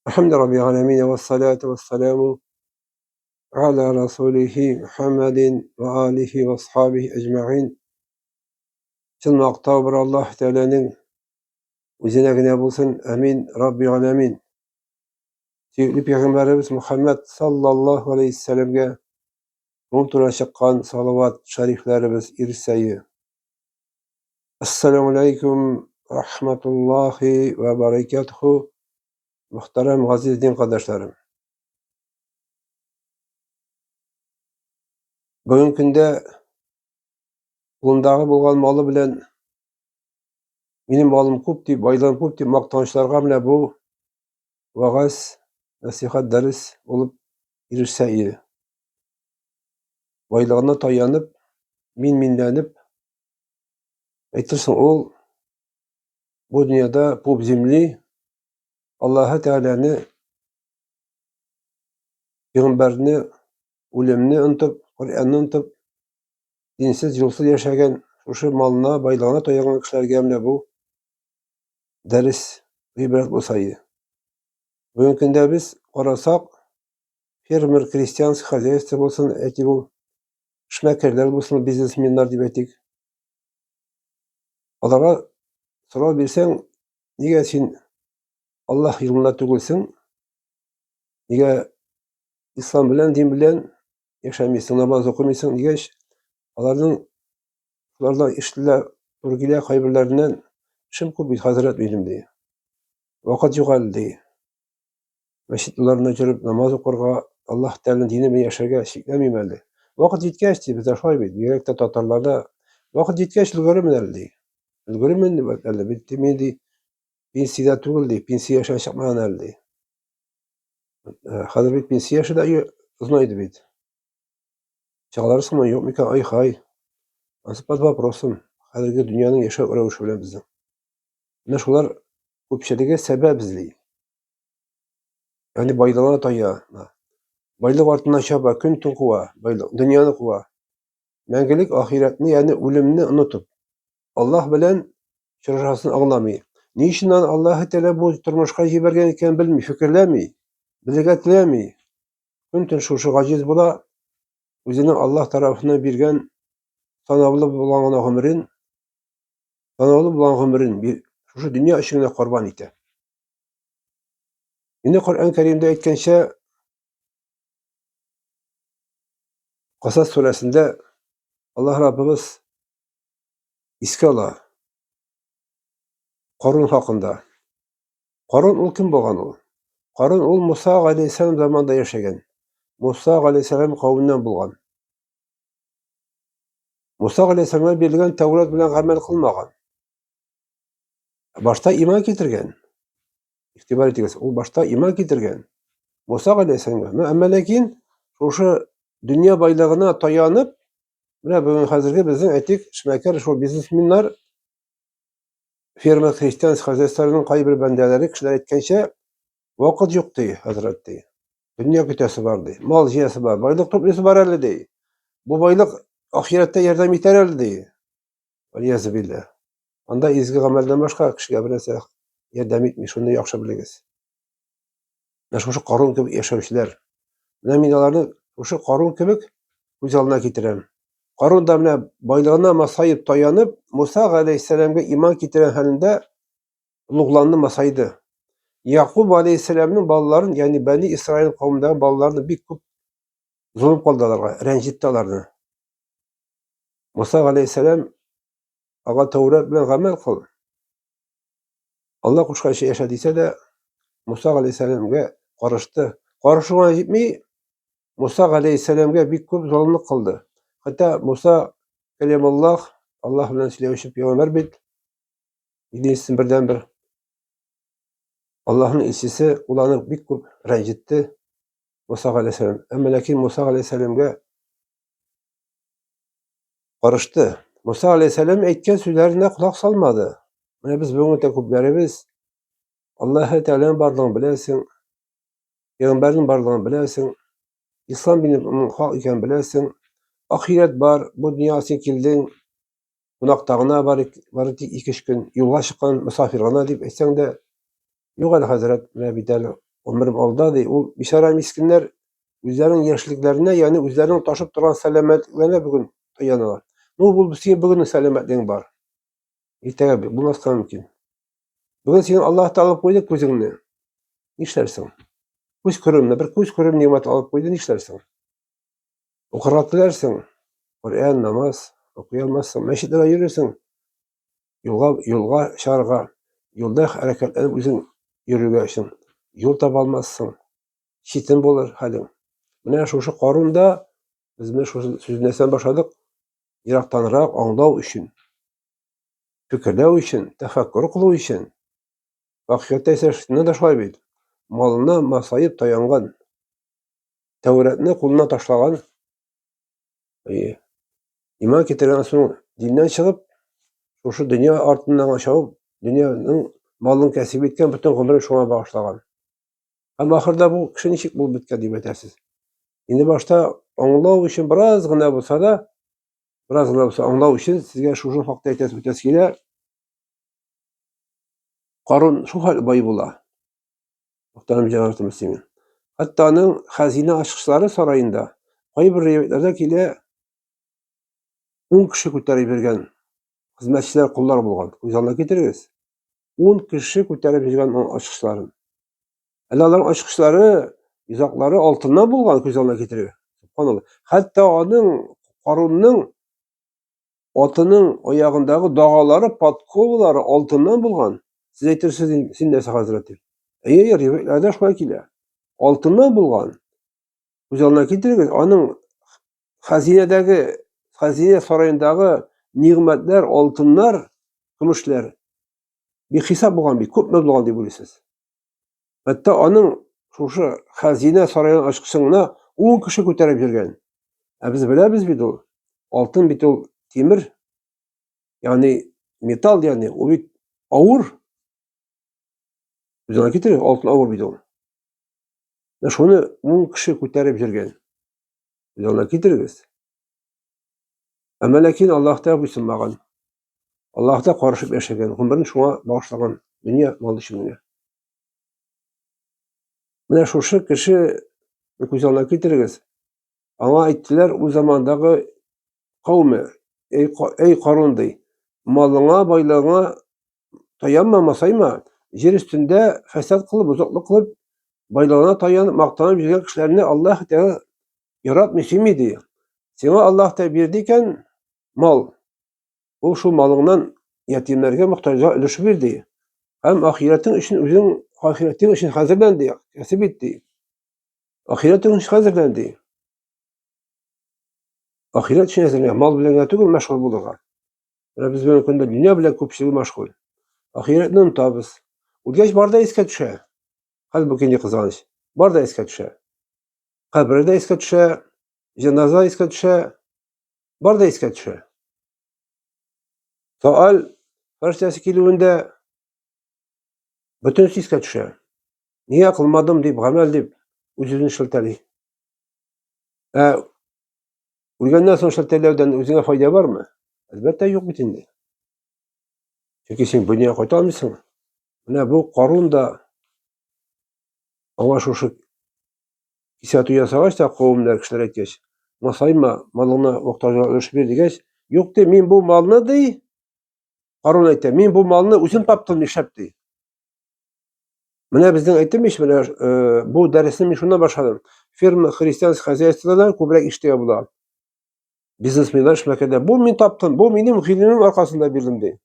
الحمد رب العالمين والصلاة والسلام على رسوله محمد وآله وأصحابه أجمعين. Şunu Oktober Allah Teala'nın üzerine güne bulsun. Amin. Rabbi alemin. Sevgili Peygamberimiz Muhammed sallallahu aleyhi ve sellem'e ruhuna şakkan salavat şeriflerimiz irseyi. Esselamu aleyküm rahmetullahi ve berekatuhu. Muhterem aziz din kardeşlerim. Bugün günde bundağı bulgan malı bilen benim malım köp deyip, baylarım köp deyip maqtançlarga bile bu vagaz, nasihat, ders olup irişse iyi. Baylığına tayanıp, minlenip, aytırsın ol bu dünyada bu bizimli Allah Teala'nı, Peygamberini, ulemini unutup, Kur'an'ı unutup, dinsiz, yolsuz yaşayan şu malına, baylığına tayanan kişilerge bile bu ders, ibret bu sayı. Bugünkünde biz qarasak, fermer, Hristiyansk хозяйство bolsun, eti bu işmekerler bolsun, biznesmenler dip etik. Alara sorar bersen, nige sen Allah yolunda tügülsün, nige İslam bilen, din bilen yaşamaysın, namaz okumaysın, nige alardan iştiler, turgiler, kaybırlarından şim köp Hazret benim diye. Vakit yok diye. Meşitlerine gelip namaz okurga, Allah Teala'nın dini bilen yaşarga şiklememeli. Vakit yetkeçti, biz aşağı beydi. Gerekte Tatarlarda vakit yetkeç ilgörümlerdi. İlgörümlerdi. Bitti miydi? Pensiyada tügüldi. Pensiya yaşa çıkmayanlardı. Hazır bir pensiya yaşı da uznaydı beydi. Çağları sıkman yok mu ki? Ay hay. Ansıpat vaprosum. Hazırki dünyanın yaşa uğraşı bilen bizim. Neşolar köpçelige sebep bizliği. Yani baylığına taya. Baylık artına şaba, gün tün kuva. Dünyanı kuva. Mengelik ahiretini yani ölümünü unutup Allah bilen şirasını ağlamayı. Niçinden Allah Teala bu turmuşka jibergen eken bilmi, fikirlemi, bilgetlemi. Bütün şu gaciz bula özünün Allah tarafından birgen sanavlı bulan ömrün bir şu dünya ışığına kurban ite. Yine Kur'an-ı Kerim'de etkenşe Kasas suresinde Allah Rabbimiz iskala Qarun hakkında. Qarun ol kim bolgan ol? Qarun ol Musa aleyhisselam zamanında yaşayan. Musa aleyhisselam kavminden bulgan. Musa aleyhisselam'a berilgen Tevrat bilen amel kılmagan. Başta iman getirgen. İktibar ettiğiniz. O başta iman getirgen. Musa aleyhisselam'a. Ama lakin şu dünya baylığına tayanıp bugün hazırki bizim etik şmeker şu biznesmenler firma Hristiyan Hazretlerinin kaybır bendeleri kişiler etkenşe vakit yok diye Hazret diye. Dünya kütesi var diye. Mal jiyesi var. Baylık toplusu var elde diye. Bu baylık ahirette yerden biter elde diye. Valiyazı billah. Anda izgi amelden başka kişiye bilese yerden bitmiş. Onu yakşı biliriz. Şu Qarun gibi yaşamışlar. Minalarını şu Qarun gibi güzelliğine getiren. Qarun da baylığına masayıp dayanıp Musa aleyhisselam'a iman getiren halinde uluglandı masaydı. Yakub aleyhisselam'ın balaların yani Beni İsrail kavminden balalarını bir kup zulüm kıldılar, rencittilerdi. Musa aleyhisselam ağa Tevrat bilen amel kıl. Allah kuşka şey yaşadıysa da Musa aleyhisselam'a karıştı. Karışıma gitmeyi Musa aleyhisselam'a bir kup zulümlük kıldı. Hatta Musa Kelimullah Allah bilen silahışıp peygamber bit. İdinsin birden bir Allah'ın elçisi ulanıp bir kup rencitti Musa aleyhisselam. Ama lakin Musa aleyhisselam'a karıştı. Musa aleyhisselam etken sözlerine kulak salmadı. Yani biz bugün tekublerimiz Allah Teala'nın varlığını bilesin, Peygamberin varlığını bilesin, İslam dininin hak iken bilesin, ahiret var, bu dünya sekildin, bunaktağına varıp 2-3 gün yola çıkan misafirgana deyip etsen de yok el Hazret ve bir del ömrüm alda dey. Ул бишара мискиннәр үзләренең яшьлекләренә, ягъни үзләренең ташып торган сәламәтлекләренә бүген таяналар. Ну, бу синең бүгенге сәламәтлегең бар. Иртәгә булмаска мөмкин. Бүген синең Аллаһ Таала алып куйды күзеңне. Нишләрсең? Күз күременә, бер күз күрем нимәт алып куйды, нишләрсең? Укырга теләрсең, Коръән, намаз укый алмассың, мәчетләргә йөрерсең, юлга чыгарга, юлда хәрәкәтләнеп үзең йөрергә өчен юл таба алмассың, читен булыр хәлең. Менә шушы Карунда без менә шушы сүзләрдән башладык, ерактанрак аңлау өчен, фикерләү өчен, тәфәккур кылу өчен. Вакыйгатьтә исә шуны да шулай бит. Малына масаеп таянган, Тәүратны кулына ташлаган, иман китергән соң диннән чыгып, шушы дөнья артыннан чабып, дөньяның малын кәсеп иткән, бөтен гомерен шуңа багышлаган. Һәм ахырда бу кеше ничек булып беткән дип әйтәсез? Инде башта аңлау өчен бераз гына булса аңлау өчен сезгә шушы хакта әйтәсе килә. Карун шул хәл бай була. Мөхтәрәм җәмәгать мөслимин. Хәтта аның хәзинә ачкычлары сараенда кайбер риваятләрдә килә, 10 кеше күтәреп биргән хезмәтчеләр, куллар булган. Күз алдына китерегез. 10 кеше күтәреп биргән ачкычларын. Әле аларның ачкычлары, йозаклары алтыннан булган, күз алдына китерегез. Субханалла. Хәтта аның Карунның атының аягындагы дагалары, подковалары алтыннан булган. Сез әйтерсез, син нәрсә хәзрәт? Риваятләрдә шулай килә. Алтыннан булган. Күз алдына китерегез, аның хәзинә сараендагы нигъмәтләр, алтыннар, көмешләр бихисап булган бит, күпме булган дип уйлыйсыз. Хәтта аның шушы хәзинә сараен ачкычына 10 кеше күтәреп йөргән. Ә без беләбез бит ул. Алтын бит ул тимер, ягъни металл, ягъни ул бит авыр. Күз алдына китерегез, алтын авыр бит ул. Шуны 10 кеше күтәреп йөргән. Күз алдына китерегез. Әмма ләкин Аллаһта буйсынмаган. Аллаһта карышып яшәгән, гомерен шуңа багышлаган, дөнья малы өчен. Менә шушы кеше күз алдына китерегез. Аңа әйттеләр ул замандагы кауме, эй Карун ди, малыңа, байлыгыңа таянма, масайма, җир өстендә фәсад кылып, бозыклык кылып, байлыгына таянып, мактанып йөргән кешеләрне Аллаһ Тәгалә яратмый, сөйми ди. Сиңа Аллаһ та бирде икән мал. Ул шул малыңнан ятимнәргә, мохтаҗга өлеш бир ди. Һәм ахиратың өчен үзең ахиратың өчен хәзерлән ди, кәсеп ит ди. Ахиратың өчен хәзерлән ди. Ахират өчен хәзерлән, мал белән генә түгел, мәшгуль булырга. Без бүген көндә дөнья белән күпчелек мәшгуль. Ахиратны онытабыз. Үлгәч бар да искә төшә. Хәлбуки кызганыч. Бар да искә төшә. Кабер дә искә төшә, җаназа искә төшә, бар да искә төшә. Суал фәрштәсе килүендә бөтенсе искә төшә. Нигә кылмадым дип, гамәл дип үзен шелтәли. Үлгәннән соң шелтәләүдән үзеңә файда бармы? Әлбәттә юк бит инде. Чөнки син дөньяга кайта алмыйсың. Менә бу Карун да аңа шушы кисәтү ясагач та кавемнәр, кешеләр әйткәч, масайма, малыңны мохтаҗга өлеш бир дигәч, юк ди, мин бу малны ди, Карун әйтә, мин бу малны үзем таптым нишләп ди. Менә безнең әйтәмеш, менә бу дәресне мин шуннан башладым. Ферма, христианское хозяйстводан күбрәк иштегә була. Бизнесменнар эшләкәндә, бу мин таптым, бу минем гыйлемем аркасында бирдем ди.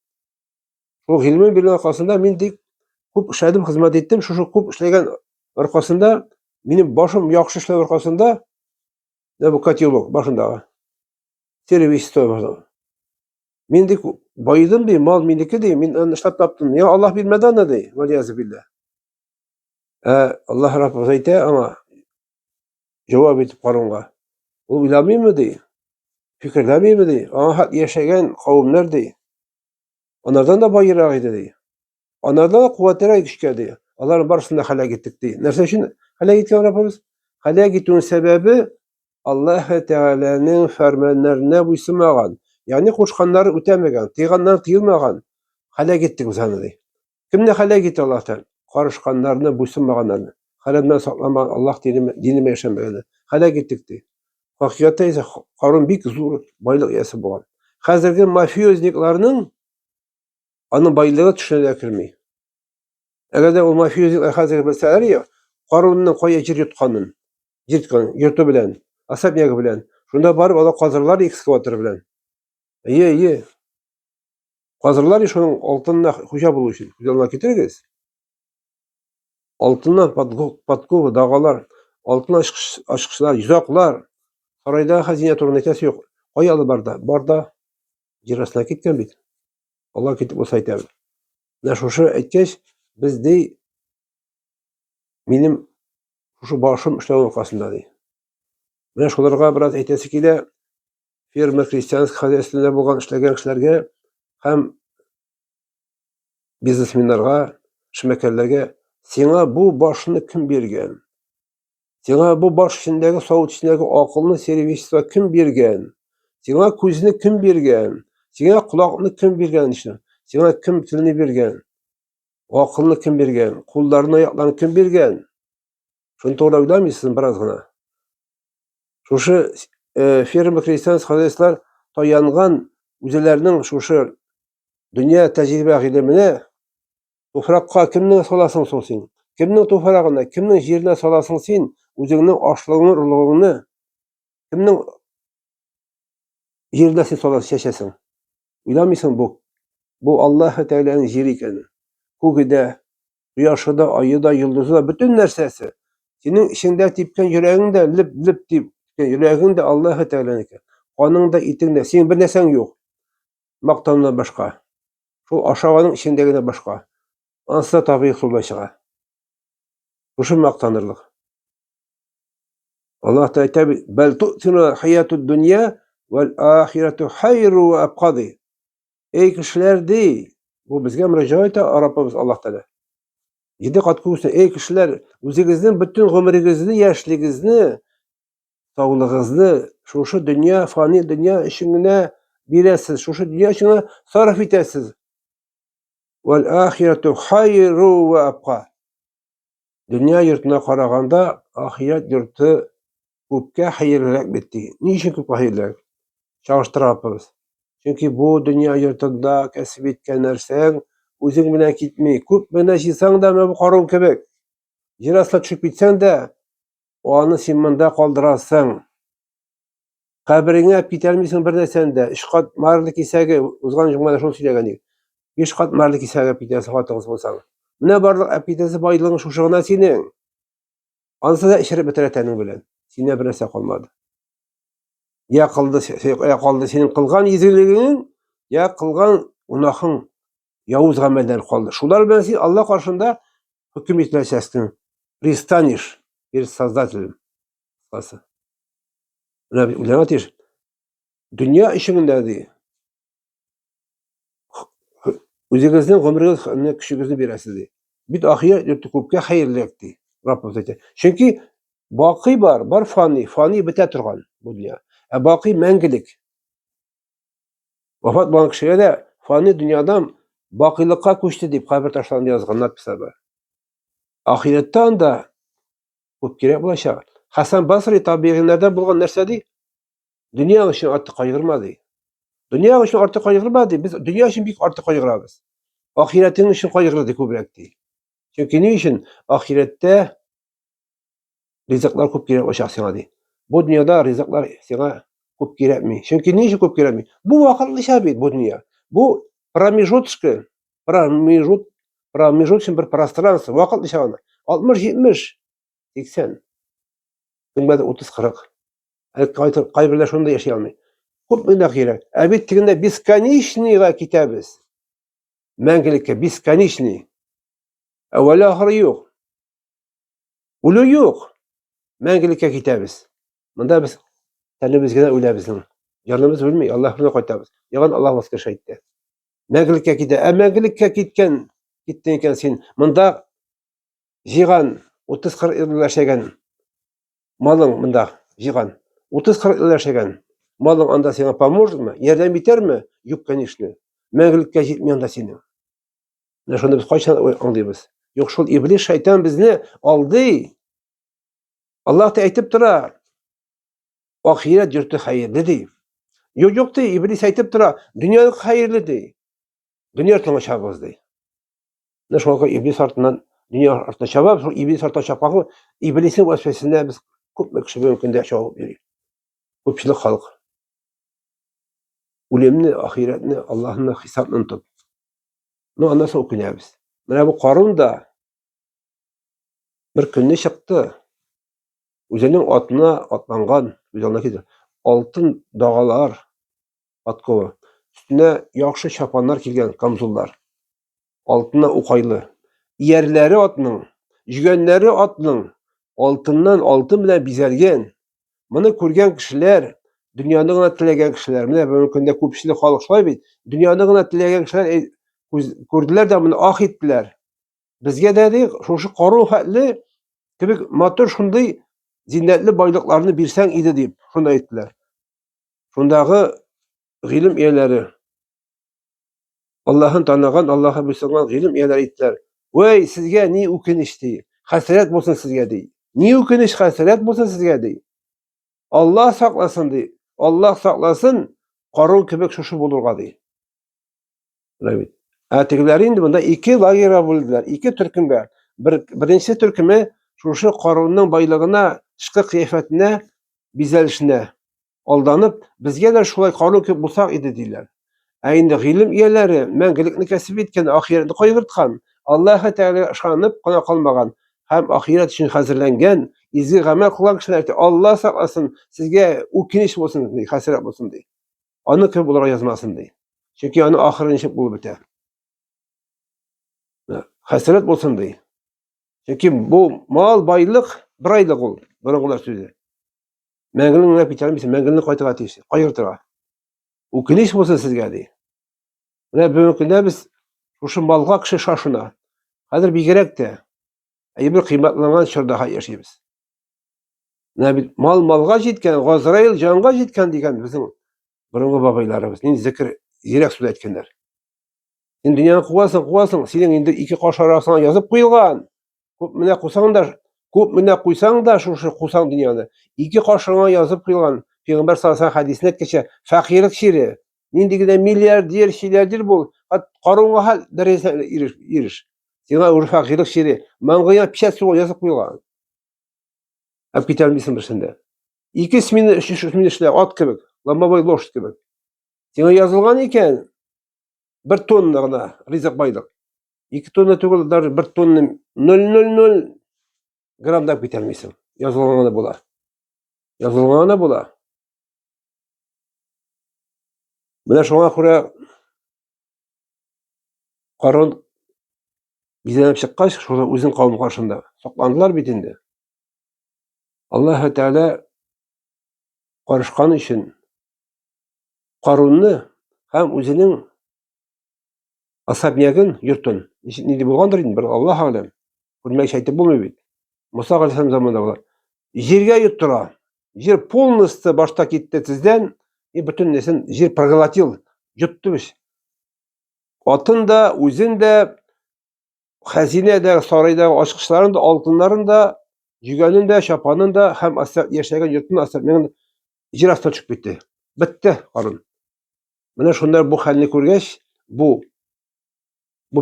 Шул гыйлемем биргән аркасында мин ди күп эшләдем, хезмәт иттем, шушы күп эшләгән аркасында, минем башым яхшы эшләү аркасында, бу котелок башындагы сервис стоимость. Мин ди байыдым ди, мал минеке ди, мин аны эшләп таптым. Я Аллаһ бирмәде аны ди, валиязу билlah. Аллаһ Раббы әйтә аңа, җавап итеп Карунга. Ул уйламыймы ди? Фикерләмиме ди? Аңа яшәгән кавемнәр ди. Анардан да байырак иде ди. Анардан да куәтлерәк көчкә ди. Аларның барысын да һәлак иттек ди. Нәрсә өчен һәлак иткән Раббыбыз? Һәлак итүнең сәбәбе Аллаһ Тәгаләнең фәрманнарына буйсынмаган. Ягъни кушканнары үтәмәгән, тыйганнар тыелмаган. Һәлак иттек без аны ди. Кемне һәлак итте Аллаһ Тәгалә? Карышканнарны, буйсынмаганнарны. Halal saklaman Allah dinime yaşamaganda. Halak ettikti. Hakikatte ise Karun bik zor baylık iyesi bolgan. Hazırki mafiyozniklarning anın baylığı düşünüle kirmey. Eğer de o mafiyozniklar hazır bilseler ya, Karun'un koya jir yutkanın, yurtu bilen, asabiyagi bilen, şunda barıp ala qazırlar ekskavator bilen. İyi. Qazırlar şunun altına hoca bulu için. Hocalar getiririz. Altından patkov, dağalar, altına aşkışlar, yüzaklar, sarayda hazine turun etesi yok. Koyalı barda jirasına ketken bit. Allah ketip olsa aytabi. Ne şuşu etkeş, bizde benim şuşu başım işlerin orkasında dey. Mene şolarga biraz etesi kile, firma Hristiyansk haznesinde bolgan işlegen kişilerge, hem biznesmenlerge, şmekerlerge, sana bu başını kim bergen? Sana bu baş içindeki, savut içindeki akılını servisine kim bergen? Sana közünü kim bergen? Sana kulağını kim bergen işte? Sana kim tilini bergen? Akılını kim bergen? Kullarını, ayaklarını kim bergen? Şunu to'g'ri o'ylamaysiz birozgina. Şuşu firma Hristiyansk hazretler tayangan o'zlarining şuşu dünya tecrübe ilimine tufrakka kimning solasın so'ng? Kimning tufragına, kimning yerine solasın sen? O'zingning oshlig'ini, urug'ingni kimning yerine sen solasın, yashasin? O'ylamaysan bu Alloh taolaning yeri ekan. Ko'gida, quyoshida, oyida, yulduzida bütün narsasi. Senin içinde tepken yüreğinde lip deyip, yüreğinde Alloh taolaniki. Qoningda, etingda sen bir narsan yo'q. Maqtandan boshqa. Şu aşağının içindegine boshqa. Ansa tabiiy so'lashig'a. Şu maqtanırlıq. Allah da aytabi, bel tu'tinu hayatud dunya vel ahiretu hayru ve abqadi. Ey kişiler dey, bu bizga müracaat Rabbimiz Allah Teala. Yedi qat ko'rsa, ey kişiler, o'zingizning bütün umringizni, yoshligingizni, sog'lig'ingizni şu dünya, fani dünya ishingina berasiz, şu dünya ishini sarf etasiz. Vel ahiretu hayru ve abqa. Dünya yurtuna qaraganda ahiret yurti ko'pga xayrliroq bitdi. Niçin ko'pga xayrliroq? Chaqishtiramiz. Çünkü bu dünya yurtida kasb etgan narsang o'zing bilan ketmay, ko'p bilan yesang da bu qorin kebek. Yer ostida tushib ketsang da, onu sen bunda qoldirasan. Qabringga olib ketolmaysan bir narsanda. 3 qat marli kesagi, o'zgan jumada shuni söylegan edik. 5 qat marli kesagi olib ketasiz xotingiz bo'lsang. Mana barliq olib ketasiz boylig'ing shushig'ina sening. Ansida ishirib bitirataning bilan. Senda bir narsa qolmadi. Ya qoldi sening qilgan ezguliging, ya qilgan gunohing, yovuz amallar qoldi. Shular bilan sen Alloh qarshida hukm etilasan. Пристанешь перед Создателем. Ulanatish. Dünya ishingda dey. O'zingizning umringizni, kuchingizni berasiz dey. Bit oxirat yurti ko'pga xayrliroq dey. Rabbimiz aytadi. Chunki boqiy bor fani bita turgan bu dunyo. Boqiy mangilik. Vafot bo'lgan kishiga fani dunyodan boqiylikqa ko'chdi deb qabr tashlandi yozgan napislar bor. Oxiratdan da ko'p kerak bo'lacak. Hasan Basri tabiinlardan bo'lgan narsa dey. Dünya uchun ortiq qayg'urmadi. Dünya uchun ortiq qayg'urmadi. Biz dunyo uchun ortiq qayg'uramiz. Oxirating uchun qayg'uradi ko'proq dey. Chunki nima uchun? Oxiratda rizqlar ko'p kerak bo'lacak senga dey. Bu dunyoda rizqlar senga ko'p kerakmi? Chunki nima uchun ko'p kerakmi? Bu vaqtli bit bu dunyo. Bu промежуточный bir пространство, vaqtli shag'ana. 60, 70, 80. Kimda 30, 40. Qay birlar shunda yashay olmaydi. Ko'p bunday kerak. Abid tiganda бесконечныйga ketamiz. Mangilikka бесконечный. Avval oxiri yo'q. Uli yo'q. Mangilikka ketamiz. Bunda biz tanimizga o'ylab Jonimiz o'lmay, Alloh bilan qaytamiz. Yo'g'on Alloh vosga shaytdi. Mangilikka ketadi. Mangilikka ketdin ekan sen. Bunda jig'an 30-40 yil yashagan moling bunda jig'an 30-40 yil yashagan moling anda senga поможетmi? Yordam etarmi? Yo'q, конечно. Mangilikka jetmayanda sening. Mana shunda biz qachon anglaymiz? Yok şol iblis şeytan bizni aldı. Allah da aytып tора. Ahiret yurti hayırlı deyip. Yok dey, iblis aytып tора. Dünyalık hayırlı dey. Dünya yurtuna çabız dey. Ne şolga iblis artından dünya artına çabab, şol iblis artına çapaqı iblisin vesvesesine biz köp kişi mümkün de çabuk veriyor. Köpçülük halk. Ulemni, ahiretni, Allah'ın hesabını tut. Ne anlasın okuyabiliriz. Mana bu Qarun da bir günni çıktı. Өзенең атына атланган, үзәннәки алтын дағалар аткова. Üstüne яхшы чапаннар килгән, камзуллар. Алтыннан укайлы. Иярләре атның, жүгәннәре атның алтыннан алтын белән бизәлгән. Моны күргән кешеләр, дөньяны гына теләгән кешеләр, менә бу көндә күпчелек халык шулай бит. Дөньяны гына теләгән кешеләр күрделәр дә моны ах иттеләр. Безгә дә ди, шушы Карун хәтле кебек матур шундый зиннәтле байлыкларны бирсәң иде дип, шуны әйттеләр. Шундагы гыйлем ияләре, Аллаһын танаган, Аллаһка буйсынган гыйлем ияләре әйттеләр: "Вай, сезгә ни үкенеч ди, хәсрәт булсын сезгә ди. Ни үкенеч, хәсрәт булсын сезгә ди. Аллаһ сакласын ди. Аллаһ сакласын Карун кебек шушы булырга ди." Рәбит. Тегеләр инде монда ике лагерьга бүлделәр, ике төркемгә. Беренче төркеме шушы Карунның байлыгына, тышкы кыяфәтенә, бизәлешенә алданып, безгә дә шулай Карун кебек булсак иде диләр. Инде гыйлем ияләре, мәңгелекне кәсеп иткән, ахиратны кайгырткан, Аллаһ Тәгаләгә ышанып кына калмаган һәм ахират өчен хәзерләнгән, изге гамәл кылган кешеләр Аллаһ сакласын, сезгә үкенеч булсын ди, хәсрәт булсын ди. Аны кебек булырга язмасын ди. Чөнки аны ахыры ничек булып бетә. Хәсрәт булсын ди. Чөнки бу мал, байлык бер айлык ул, борынгылар сүзе. Мәңгелекне битәрмисең, мәңгелекне кайтырга тиеш, кайгыртырга. Үкенеч булсын сезгә ди. Менә бүгенге көндә без шушы малга кеше шашына. Хәзер бигрәк тә бер кыймматланган чорда яшибез. Менә бит малга җиткән, Газраил җанга җиткән дигән безнең борынгы бабайларыбыз. Нинди зикр, зирәк сүз әйткәннәр. Син дөньяны куасың, синең инде ике каш арасына язып куелган. Күп менә куйсаң да шушы кусаң дөньяны. Ике кашыңа язып куелган. Пәйгамбәр саллаллаһу алейһи хәдисендә әйткәнчә, фәкыйрьлек чире. Нинди генә миллиардер бул, Карунга хәл дәрәҗәсенә иреш. Сиңа ур фәкыйрьлек чире. Маңгыя печать сугы язып куелган. Китәлмисең берсендә. Ике смена, өч смена эшләп, ат кебек, ломовой лошадь кебек. Сиңа язылган икән 1 тонна гына ризык байлык. 2 тонна түгел, даже 1 тонна 0,00 грамм да китәлмисең. Язылганы була. Язылганы була. Менә шуңа күрә Карун бизәнеп чыккач, шуны үзен кавым каршында сакландылар бит инде. Аллаһ Тәгалә карышкан өчен Карунны һәм үзенең асабнягын, йортын, нинди булгандыр инде, бер Аллаһ алем. Күрмәкче әйтеп булмый бит. Муса галәйһиссәлам заманында булар. Җиргә йоттыра. Җир полностью башта китте тиздән, бөтенләсен җир проглотил, йотты бит. Атын да, үзен дә, хәзинәдә, сарайда ачкычларын да, алтыннарын да, жүгәнен дә, чапанын да һәм яшәгән йортын асабнягын җир астына төшеп китте. Бетте Карун. Менә шунда бу хәлне күргәч, бу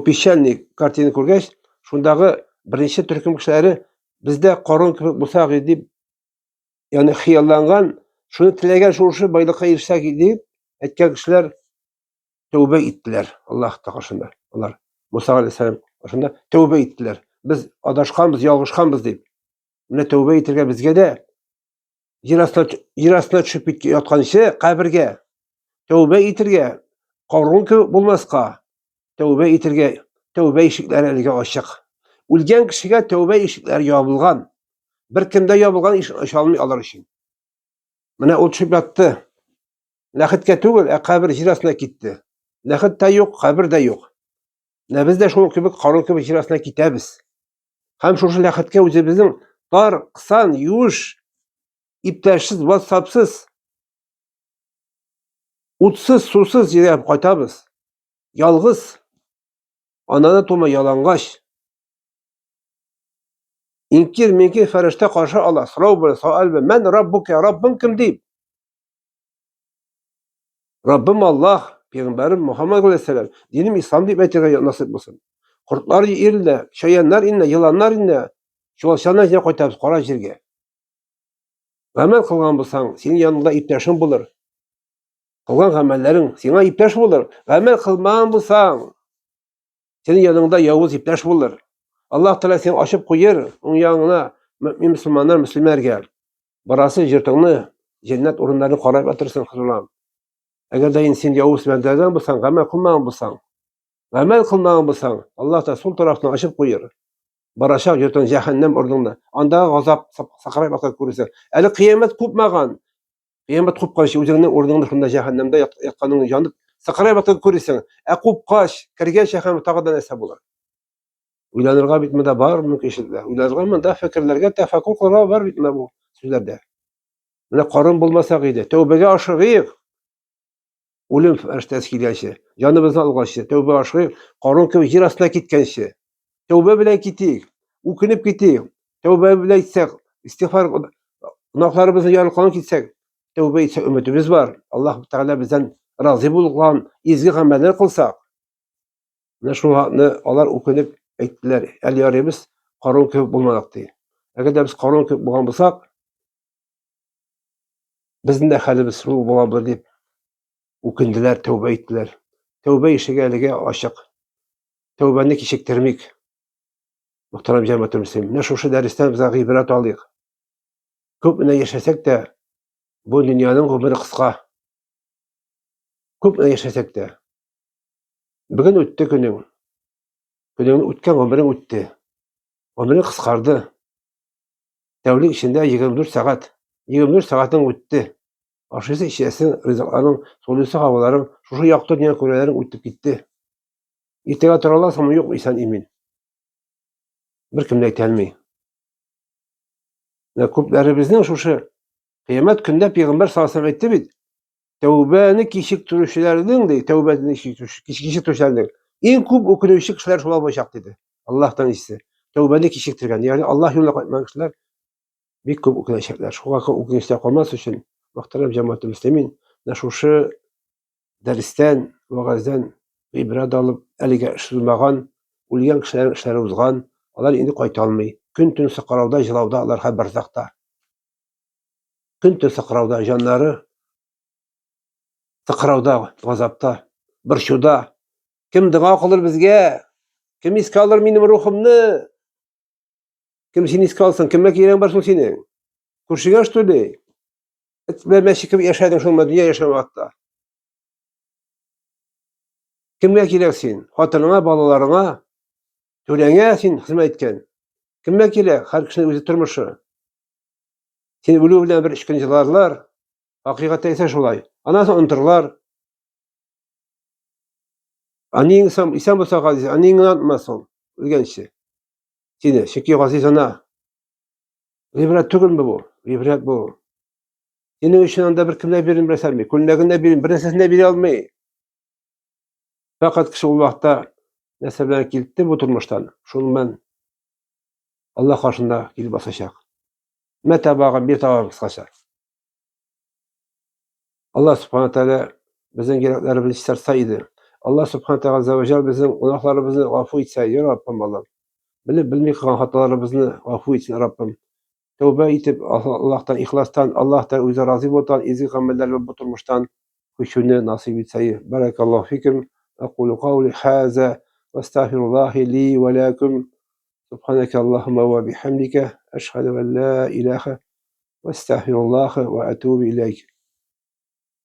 печальный картина күргәч, шундагы беренче төркем кешеләре бездә Карун кебек булсак дип, ягъни хыялланган, шуны теләгән шушы байлыкка ирешсәк дип әйткән кешеләр тәүбә иттеләр Аллаһ каршында. Алар Муса галәйһиссәлам каршында тәүбә иттеләр. Без адашканбыз, ялгышканбыз дип. Менә тәүбә итәргә безгә дә җир астына төшеп ятканчы кабергә тәүбә итәргә, Карун кебек булмаска тәүбә итәргә, тәүбә ишекләре әлегә ачык. Үлгән кешегә тәүбә ишекләре ябылган. Беркемдә ябылган ишек ача алмый алар өчен. Менә ул төшеп ятты. Ләхеткә түгел, кабер җир астына китте. Ләхет тә юк, кабер дә юк. Менә без дә шул кебек Карун кебек җир астына китәбез. Һәм шушы ләхеткә үзебезнең тар, кысан, юеш, иптәшсез, ватсапсыз, утсыз, сусыз җиргә кайтабыз. Ялгыз, ананы тума ялангач, inkir minkir ferişte karşı Allah. Sırav böyle sual ve men Rabbuke, Rabbim kim deyip. Rabbim Allah, Peygamberim Muhammed Aleyhisselam. Dinim İslam deyip etire nasip olsun. Kurtlar yerinde, şeyenler inne, yılanlar inne. Çalışanlar yine koytabız kora jirge. Amel kılgan bulsan, senin yanında iptaşın bulur. Kılgan amellerin sana iptaş bulur. Amel kılmağın bulsan, senin yanında Yavuz iptaş bulur. Allah Teala seni açıp koyar, onun yanına mümin Müslümanlar, Müslümanlar gel. Barası yırtığını, cennet orunlarını korayıp atırsın kızılam. Eğer de sen Yavuz benderden bulsan, amel kılmağın bulsan, amel kılmağın bulsan, Allah da sol taraftan açıp koyar. Barışak yırtığın cehennem orununda. Anda gazap sakarayıp atıp görürsen. Eli kıyamet kopmagan. Kıyamet kopqaş, özüňiň orduňda şunda cehennemde yatqanyňy ýanyp sakarayıp atyp görýärsiň. Kopqaş, kirgen şähem tagadan esa bolar. Uýlanyrga bitmede bar mümkinçilikler. Uýlanyrga menda fikirlerge tefekkür kılmaga bar bitme bu sözlerde. Mine qaryn bolmasak edi, tövbege aşygyk. Ölüm feriştesi kilýänçe, janybyzy algaçy, tövbe aşygyk, qaryn köp ýer astyna gitgençe. Tövbe bilen gitik, ukynyp gitik. Tövbe bilen gitsek, istigfar günahlarymyzy ýalykany gitsek, tövbe etse ümitimiz var. Allah Teala bizden razı bolgan izgi ameller kılsak. Ne şunu alar ukynyp etdiler. El ýarymyz qaryn köp bolmadykdy. Eger biz qaryn köp bolgan bolsak, bizning de halimiz şu bolabilir diýip ukyndylar, tövbe etdiler. Tövbe işigeligi aşyk. Tövbeni kişikdirmek. Muhtaram cemaat müslümin. Ne şu deristen bize ibret alyk. Köp ne yaşasak da bu dünyanın ömrü kıska. Köp ne yaşasak da. Bugün ötdi günüň. Günüň ötken ömrüň ötdi. Ömrüň kıskardy. Tewlik içinde 24 saat. 24 saatyň ötdi. Aşysy içesin ryzyklaryň, solysy hawalaryň, şuşy ýakty dünýä köreleriň ötüp gitdi. Irtega turalarsam ýok isan emin. Bir kim näýtelmi. Ne köpleribizning şuşy kıyamet günde Peygamber sallallahu aleyhi ve sellem etdi bit. Tövbeni kişikdirişlerinden de tövbeni kişikdirişlerinden en köp okuyuşy kişiler şolar bolacak dedi. Allah'tan ise tövbeni kişikdirgen yani Allah yoluna koymak kişiler bir köp okuyacaklar. Şu vakit okuyuşlar kalmaz için muhterem cemaat-i müslimin ne şuşy deristen vagazdan ibret alıp elige şulmagan ulyan kişiler işleri uzgan onlar indi qayta almay. Gün tün sakarawda jylawda alар haberzakta. Gün tün sakarawda janlary sakarawda gazapta bir şuda kim duğa kılır bizge? Kim iske alır menim ruhumny? Kim seni iske alsın? Kime kiren bar şol seni? Kurşiga ştuli? Etme meşikip yaşaydın şol dünya yaşamakta. Kimge kireksin? Hatynyňa, balalaryňa, töleňe sen hizmet etken. Kimge kirek? Her kişinin özü turmuşy. Seni ölü bilen bir işkencelerler. Hakykatda ise şolay. Anasy unuturlar. Anyň isan bolsa gazy, anyň unutmasyn. Ölgençi. Seni şeki gazy sana. Ibret tügülmi bu? İbret bu. Senin üçün anda bir kimle birini bileselmi? Kulleginde birini, bir nesesinde biri almayı. Fakat kişi o vaqtda neseblen kilitdi bu turmuştan. Şunu ben Allah karşında kilip basacak. Mete bağım bir tavam kıskaça. Allah subhanahu teala bizim gereklerimizi isterseydi. Allah subhanahu teala azze ve celle bizim günahlarımızı afu etse ya Rabbim Allah'ım. Bilmeyip kılan hatalarımızı afu etsin Rabbim. Tövbe etip Allah'tan, ihlastan, Allah'tan özü razı bolan izin amellerle bu turmuştan hüşünü nasip etseyi. Barakallahu fikum. Aqulu qawli haza ve estağfirullah li ve lakum. Subhaneke Allahumma ve bihamdike. Eşhedü en la ilahe ve estağfirullah ve etûbü ileyk.